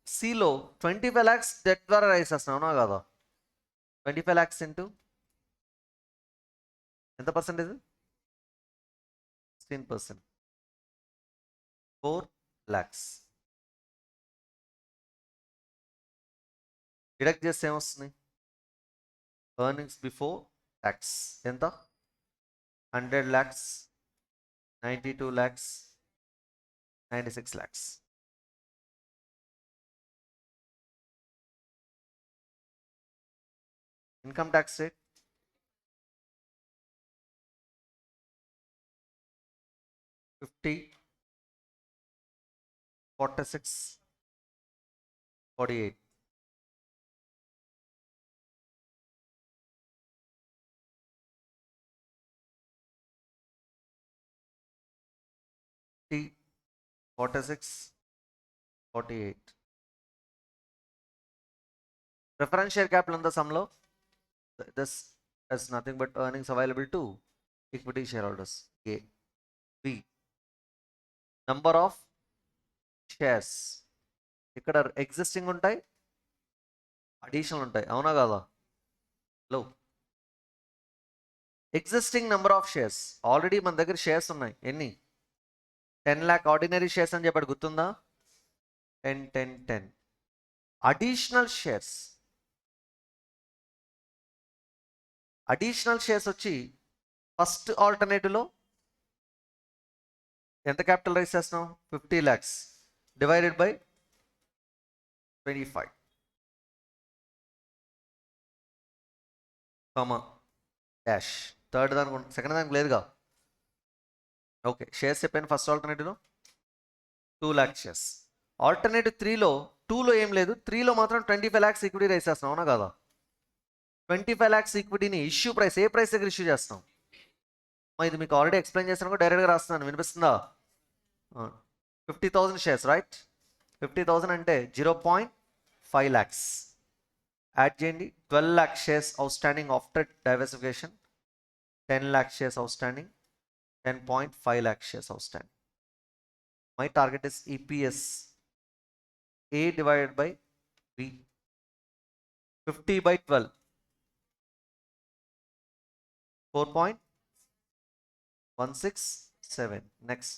సిలో 25 lakhs డెట్ ద్వారా రైస్ చేస్తున్నాం, అవునా కదా? 25 lakhs ఇంటూ ఎంత పర్సెంటేజ్? 16%, 4 lakhs. డిడక్ట్ చేస్తే ఏమొస్తుంది? ఎర్నింగ్స్ బిఫోర్ ట్యాక్స్ ఎంత? 100 lakhs, 92 lakhs, 96 lakhs. Income tax rate 50, 46, 48. T 46, 48. Preference share capital on the sum low. This is nothing but earnings available to equity shareholders. A. B. Number of shares. ఇక్కడ existing ఉంటాయి, additional ఉంటాయి, అవునా కదా? లో existing number of shares. Already మన దగ్గర shares ఉన్నాయి, ఎన్ని? 10 lakh ఆర్డినరీ షేర్స్ అని చెప్పాడు, గుర్తుందా? 10, 10, 10. Additional shares. అడిషనల్ షేర్స్ వచ్చి ఫస్ట్ ఆల్టర్నేటివ్లో ఎంత క్యాపిటల్ రైజ్ చేస్తున్నాం? 50 lakhs divided by 25, comma dash. Third దానికి, సెకండ్ దానికి లేదుగా. ఓకే, షేర్స్ చెప్పాను. ఫస్ట్ ఆల్టర్నేటివ్లో 2 lakh షేర్స్. ఆల్టర్నేటివ్ 3లో 2లో ఏం లేదు, 3లో మాత్రం 25 lakhs ఈక్విటీ రైజ్ చేస్తున్నాం, అవునా కదా? 25 lakhs ఈక్విటీని ఇష్యూ ప్రైస్, ఏ ప్రైస్ దగ్గర ఇష్యూ చేస్తాం? ఇది మీకు ఆల్రెడీ ఎక్స్ప్లెయిన్ చేశాను, డైరెక్ట్గా రాస్తున్నాను, వినిపిస్తుందా? 50,000 షేర్స్, రైట్? 50,000 అంటే 0.5 lakhs. యాడ్ చేయండి. 12 lakh shares outstanding after diversification. 10 lakh shares outstanding. 10.5 lakh shares outstanding. My target is EPS A divided by B. 50 by 12. 4.167. Next.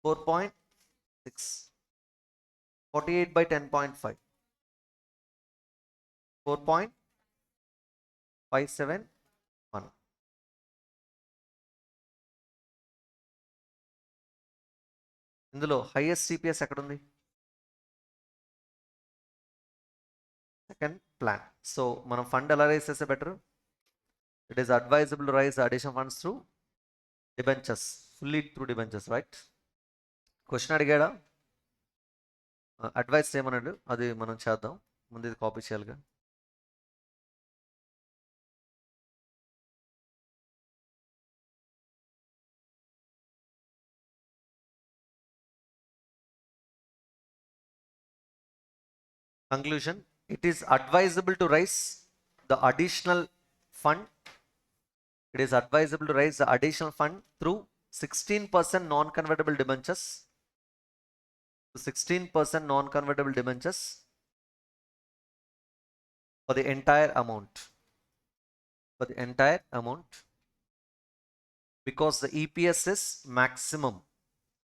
4.6. 48 by 10.5. 4.571. ఇందులో హైయెస్ట్ సిపిఎస్ ఎక్కడుంది? Second plan. సో మనం fund ఎలా raise చేస్తే better? It is advisable to raise additional funds through debentures, fully through debentures, right? Question అడిగాడా? Advice చేయమన్నాడు, అది మనం చేద్దాం. ముందు ఇది కాపీ చేయాలిగా. Conclusion, it is advisable to raise the additional fund. It is advisable to raise the additional fund through 16% non-convertible debentures. 16% non-convertible debentures for the entire amount. For the entire amount. Because the EPS is maximum.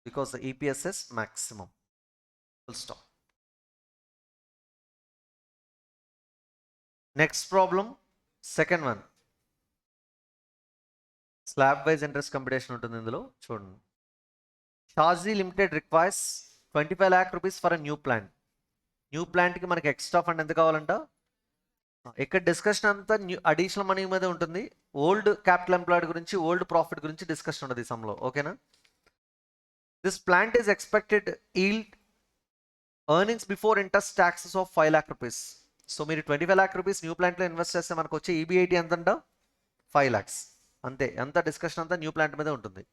Because the EPS is maximum. Full stop. Next problem, second one. Slab wise interest computation ఉంటుంది ఇందులో చూడండి. Shaji limited requires 25 lakh rupees for a new plant. New ప్లాంట్కి మనకి extra fund ఎంత కావాలంట? ఇక్కడ discussion అంతా new additional money మీద ఉంటుంది. ఓల్డ్ క్యాపిటల్ ఎంప్లాయిడ్ గురించి, ఓల్డ్ ప్రాఫిట్ గురించి డిస్కషన్ ఉంటుంది ఈ సమ్లో, ఓకేనా? This plant is expected yield earnings before interest taxes of 5 lakh rupees. So మీరు 25 lakh rupees న్యూ ప్లాంట్లో ఇన్వెస్ట్ చేస్తే మనకు వచ్చే ఈబీఐటీ ఎంత అంట? 5 lakhs. అంతే, ఎంత డిస్కషన్ అంతా న్యూ ప్లాంట్ మీద ఉంటుంది.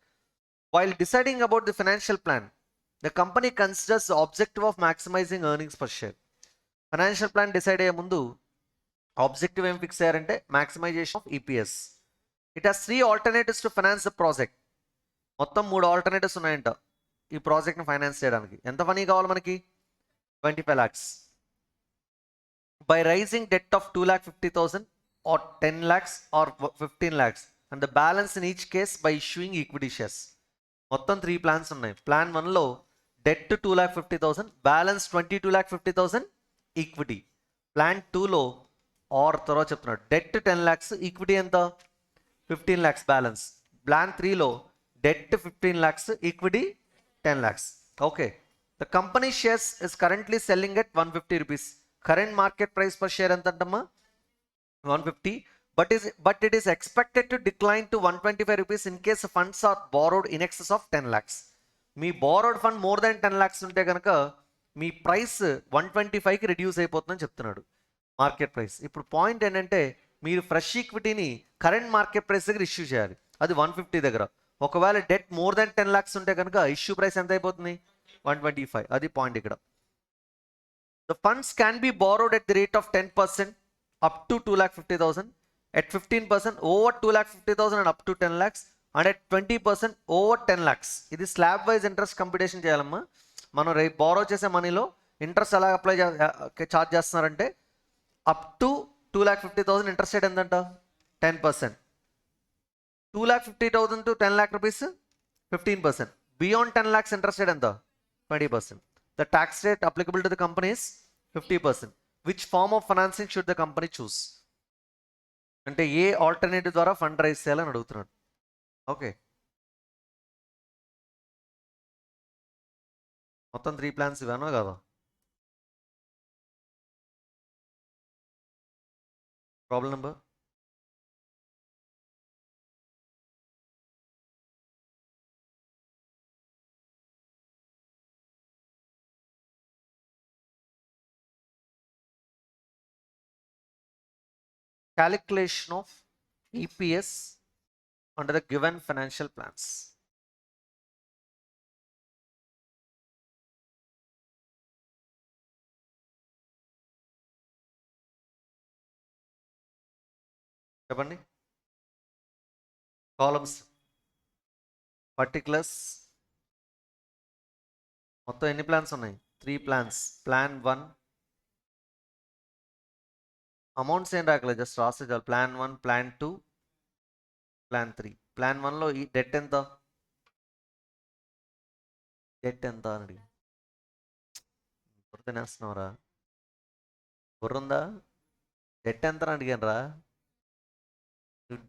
While deciding about the financial plan, the company considers the objective of maximizing earnings per share. Financial plan decide అయ్యే ముందు ఆబ్జెక్టివ్ ఏం ఫిక్స్ అయ్యారంటే maximization of EPS. It has 3 alternatives to finance the project. మొత్తం 3 alternatives ఉన్నాయంట ఈ ప్రాజెక్ట్ని finance చేయడానికి. ఎంత మనీ కావాలి మనకి? 25 lakhs. By raising debt of 2,50,000 or 10 lakhs or 15 lakhs and the balance in each case by issuing equity shares. మొత్తం 3 plans ఉన్నాయి. ప్లాన్ 1లో డెట్ 2,50,000, బ్యాలెన్స్ 22,50,000 ఈక్విటీ. ప్లాన్ 2లో ఆర్ తర్వాత చెప్తున్నాడు డెట్ 10 lakhs, ఈక్విటీ ఎంత? 15 lakhs బ్యాలెన్స్. ప్లాన్ 3లో debt 15 lakhs, equity 10 lakhs. Okay, the company shares is currently selling at 150 rupees. Current market price per share ఎంత అంటమ్మా? 150. But it is expected to decline to 125 rupees in case funds are borrowed in excess of 10 lakhs. Me borrowed fund more than 10 lakhs ఉంటే కనుక మీ price 125కి reduce అయిపోతుందని చెప్తున్నాడు market price. ఇప్పుడు point ఏంటంటే మీరు fresh ఈక్విటీని కరెంట్ మార్కెట్ ప్రైస్ దగ్గర issue చేయాలి, అది 150 దగ్గర. ఒకవేళ డెట్ మోర్ దాన్ 10 lakhs ఉంటే కనుక ఇష్యూ ప్రైస్ ఎంత అయిపోతుంది? 125. అది పాయింట్ ఇక్కడ. The funds can be borrowed at the rate of 10% up to 2,50,000, at 15% over 2,50,000 and up to 10 lakhs, and at 20% over 10 lakhs. ఇది స్లాబ్ వైజ్ ఇంట్రెస్ట్ కంప్యూటేషన్ చేయాలమ్మా. మనం రేపు బారో చేసే మనీలో ఇంట్రెస్ట్ ఎలా అప్లై చార్జ్ చేస్తున్నారంటే అప్ టు 2,50,000 ఇంట్రెస్ట్ రేట్ ఎంతంట? 10%. 2,50,000 to 10 lakh rupees 15%. Beyond 10 lakhs interest rate ఎంత? 20%. The tax rate applicable to the company is 50%. Which form of financing should the company choose? అంటే ఏ alternative ద్వారా fund rise చేయాలని అడుగుతున్నాడు. Okay, మొత్తం 3 plans ఇవ్వనో కదా? Problem number calculation of EPS under the given financial plans. చెప్పండి. Columns particulars మొత్తం ఎన్ని plans ఉన్నాయి? 3 ప్లాన్స్. ప్లాన్ 1 అమౌంట్స్ ఏం రాకలేదు, జస్ట్ రాస్తే చాలు. Plan 1, plan 2, plan 3. ప్లాన్ 1లో ఈ డెట్ ఎంత? డెట్ ఎంత అని అడిగి తినేస్తున్నావురా, బుర్రుందా? డెట్ ఎంత అని అడిగాను రా,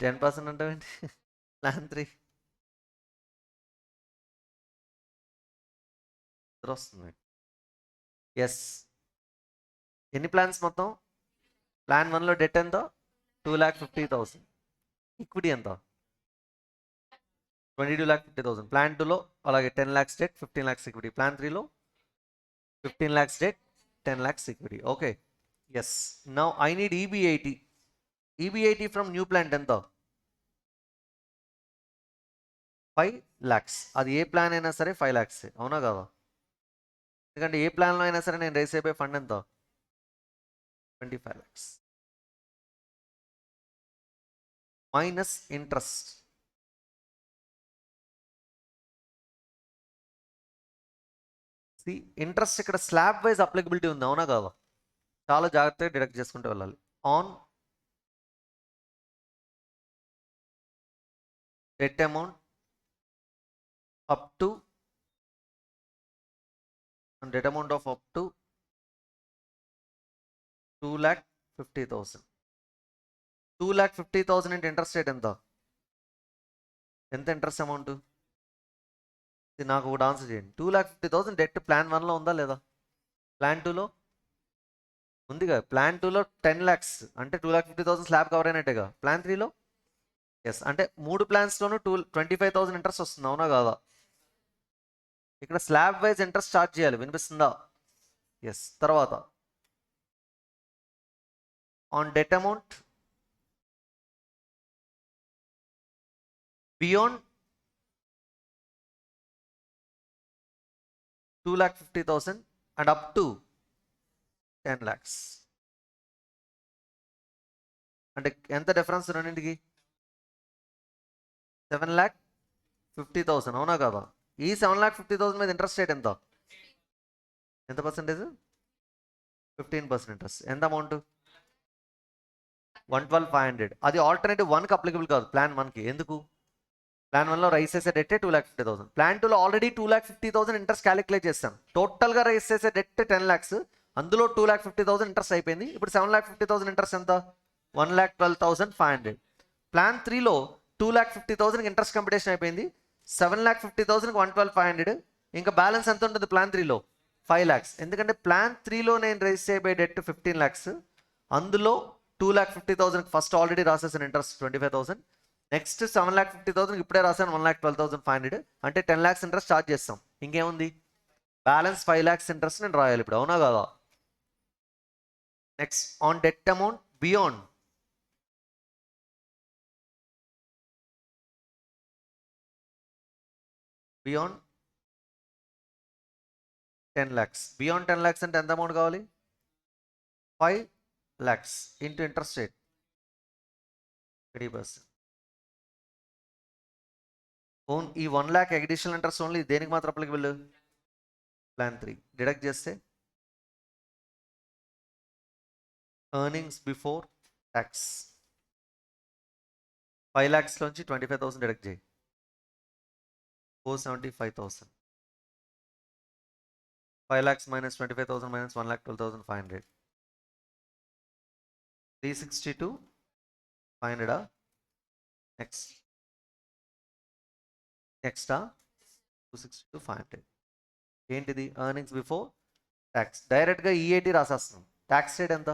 10% అంటావేంటి? ప్లాన్ 3 వస్తుంది. ఎస్, ఎన్ని ప్లాన్స్ మొత్తం? ప్లాన్ 1లో డెట్ ఎంత? 2,50,000. ఈక్విటీ ఎంత? 22,50,000. ప్లాన్ 2లో అలాగే 10 lakhs డెట్, 15 lakhs ఈక్విటీ. ప్లాన్ 3లో 15 lakhs debt, 10 lakhs equity. Okay, yes. Now I need EB80. EB80 from new plant ఎంత? 5 lakhs. అది ఏ ప్లాన్ అయినా సరే 5 lakhs, అవునా కదా? ఎందుకంటే ఏ ప్లాన్లో అయినా సరే నేను రేస్ అయిపోయే ఫండ్ ఎంత? 25 lakhs మైనస్ ఇంట్రెస్ట్. ఇంట్రెస్ట్ ఇక్కడ స్లాబ్ వైజ్ అప్లికబిలిటీ ఉంది, అవునా కాదా? చాలా జాగ్రత్తగా డిడక్ట్ చేసుకుంటూ వెళ్ళాలి. On debt amount up to debt amount of up to 2,50,000. 2,50,000 ఇంటి ఇంట్రెస్ట్ రేట్ ఎంత? ఎంత ఇంట్రెస్ట్ అమౌంట్? నాకు ఒకటి ఆన్సర్ చేయండి. 2,50,000 డెట్ ప్లాన్ 1లో ఉందా లేదా? ప్లాన్ 2లో ఉందిగా. ప్లాన్ 2లో 10 lakhs అంటే 2,50,000 స్లాబ్ కవర్ అయినట్టేగా. ప్లాన్ 3లో ఎస్, అంటే 3 ప్లాన్స్లోనూ 25,000 ఇంట్రెస్ట్ వస్తుంది, అవునా కాదా? ఇక్కడ స్లాబ్ వైజ్ ఇంట్రెస్ట్ చార్జ్ చేయాలి, వినిపిస్తుందా? ఎస్. తర్వాత on debt amount beyond 2,50,000 and up to 10 lakhs. అంటే ఎంత డిఫరెన్స్ రెండింటికి? 7,50,000, అవునా కదా? ఈ 7,50,000 మీద ఇంట్రెస్ట్ రేట్ ఎంత? ఎంత పర్సెంటేజ్? 15% ఇంట్రెస్ట్. ఎంత అమౌంట్? 112,500. అది ఆల్టర్నేటివ్ 1కి అప్లికబుల్ కాదు, ప్లాన్ 1కి. ఎందుకు? ప్లాన్ 1లో రైస్ చేసే డెట్ 2,50,000. ప్లాన్ 2లో ఆల్రెడీ 2,50,000 ఇంట్రెస్ట్ క్యాలిక్యులేట్ చేస్తాం. టోటల్గా రైస్ చేసే డెట్ 10 lakhs, అందులో 2,50,000 ఇంట్రెస్ట్ అయిపోయింది. ఇప్పుడు 7,50,000 ఇంట్రెస్ట్ ఎంత? 1,12,500. ప్లాన్ 3లో 2,50,000 ఇంట్రెస్ట్ కంపిటేషన్ అయిపోయింది. 7,50,000కి 112,500. ఇంకా బ్యాలెన్స్ ఎంత ఉంటుంది ప్లాన్ 3లో? 5 lakhs. ఎందుకంటే ప్లాన్ 3లో నేను రైస్ చేయబోయే డెట్ 15 lakhs, అందులో 2,50,000 ఫస్ట్ ఆల్రెడీ రాసేసాను ఇంట్రెస్ట్ 25,000. నెక్స్ట్ 7,50,000 ఇప్పుడే రాశాను 1,12,500. అంటే 10 lakhs ఇంట్రెస్ట్ చార్జ్ చేస్తాం. ఇంకేముంది? బ్యాలెన్స్ 5 lakhs ఇంట్రెస్ట్ నేను రాయాలి ఇప్పుడు, అవునా కదా? Next on debt amount beyond 10 lakhs. Beyond 10 lakhs అంటే ఎంత అమౌంట్ కావాలి? 5 lakhs ఇంటూ ఇంట్రెస్ట్ రేట్ 30%. ఈ 1 lakh అడిషనల్ ఇంట్రెస్ట్ ఓన్లీ దేనికి మాత్రం అప్లికబుల్? ప్లాన్ 3. డిడక్ట్ చేస్తే ఎర్నింగ్స్ బిఫోర్ ట్యాక్స్ 5 lakhs లోంచి 25,000 డిడక్ట్ చేయి. 475,000. 5 lakhs minus 25,000 minus 1,12,500. 362,500. నెక్స్ట్ 262,500. ఏంటిది? Earnings before tax. డైరెక్ట్గా ఈఏటీ రాసేస్తున్నాం. ట్యాక్స్ రేట్ ఎంత?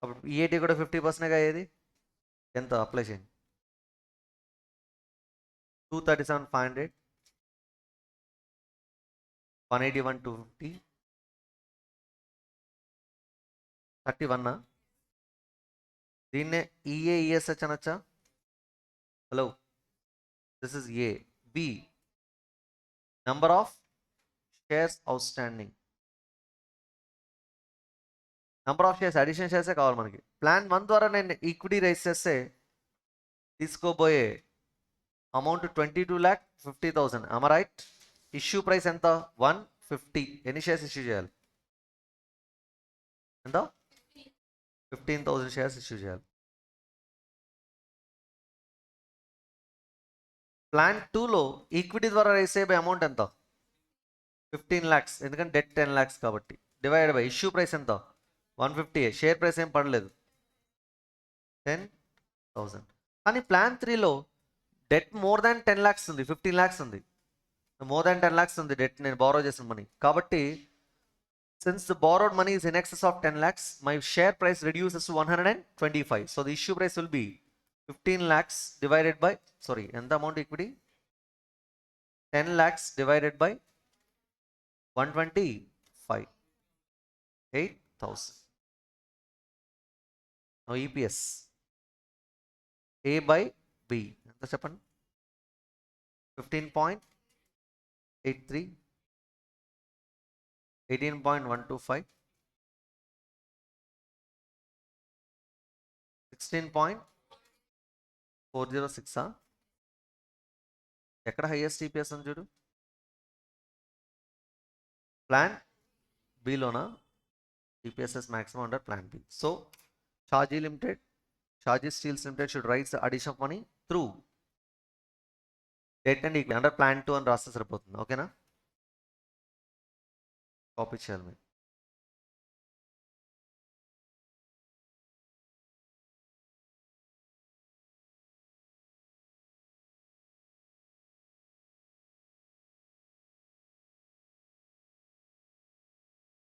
అప్పుడు ఈఏటీ కూడా 50%గా అయ్యేది. ఎంత అప్లై చేయండి? 237,500, 181,250, 31. దీన్నే ఈఏఈఎస్హెచ్ అనొచ్చా? Hello. This is A. B. Number of shares outstanding. Number of shares, addition shares కావాలి మనకి. ప్లాన్ 1 ద్వారా నేను ఈక్విటీ రైస్ చేస్తే తీసుకోబోయే amount 22,50,000. am I right? Issue price ఎంత? 150. ఎన్ని షేర్స్ ఇష్యూ చేయాలి? ఎంత? 15,000 షేర్స్ ఇష్యూ చేయాలి. ప్లాన్ 2లో ఈక్విటీ ద్వారా రైస్ అయ్యే అమౌంట్ ఎంత? 15 lakhs. ఎందుకంటే డెట్ 10 lakhs కాబట్టి. డివైడెడ్ బై ఇష్యూ ప్రైస్ ఎంత? 150. షేర్ ప్రైస్ ఏం పడలేదు, 10,000. కానీ ప్లాన్ 3లో డెట్ మోర్ దాన్ 10 lakhs ఉంది, 15 lakhs ఉంది. మోర్ దాన్ 10 lakhs ఉంది డెట్, నేను బారో చేసిన మనీ కాబట్టి. Since the borrowed money is in excess of 10 lakhs, my share price reduces to 125. So the issue price will be 15 lakhs divided by, sorry, and the amount equity 10 lakhs divided by 125, 8,000. Now EPS A by B. ఎంత చెప్పండి? 15.83, 18.125, 16.406. ఎక్కడ highest EPS అని చూడు. Plan బిలోనా? EPS is maximum under plan B. So Shaji Limited, Shaji Steels Limited should raise the addition of money through debt and equity under plan 2 అని రాస్తే సరిపోతుంది. ఓకేనా? కాపీ చేయాలి మీరు.